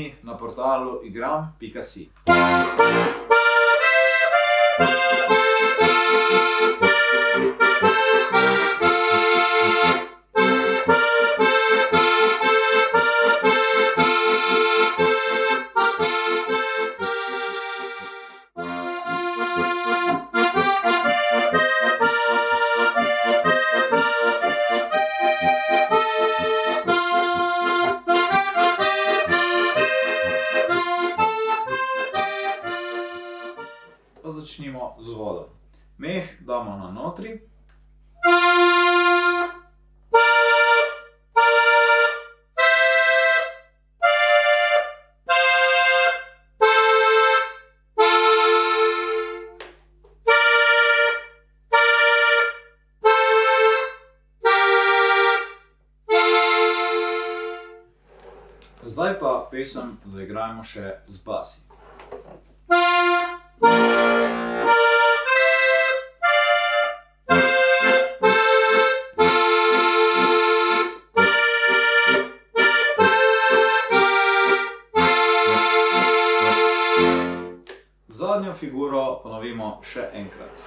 nami na portalu igram.si. Pa začnimo z vodo. Meh damo na notri. Zdaj pa pesem zaigrajmo še z basi. Zadnjo figuro ponovimo še enkrat.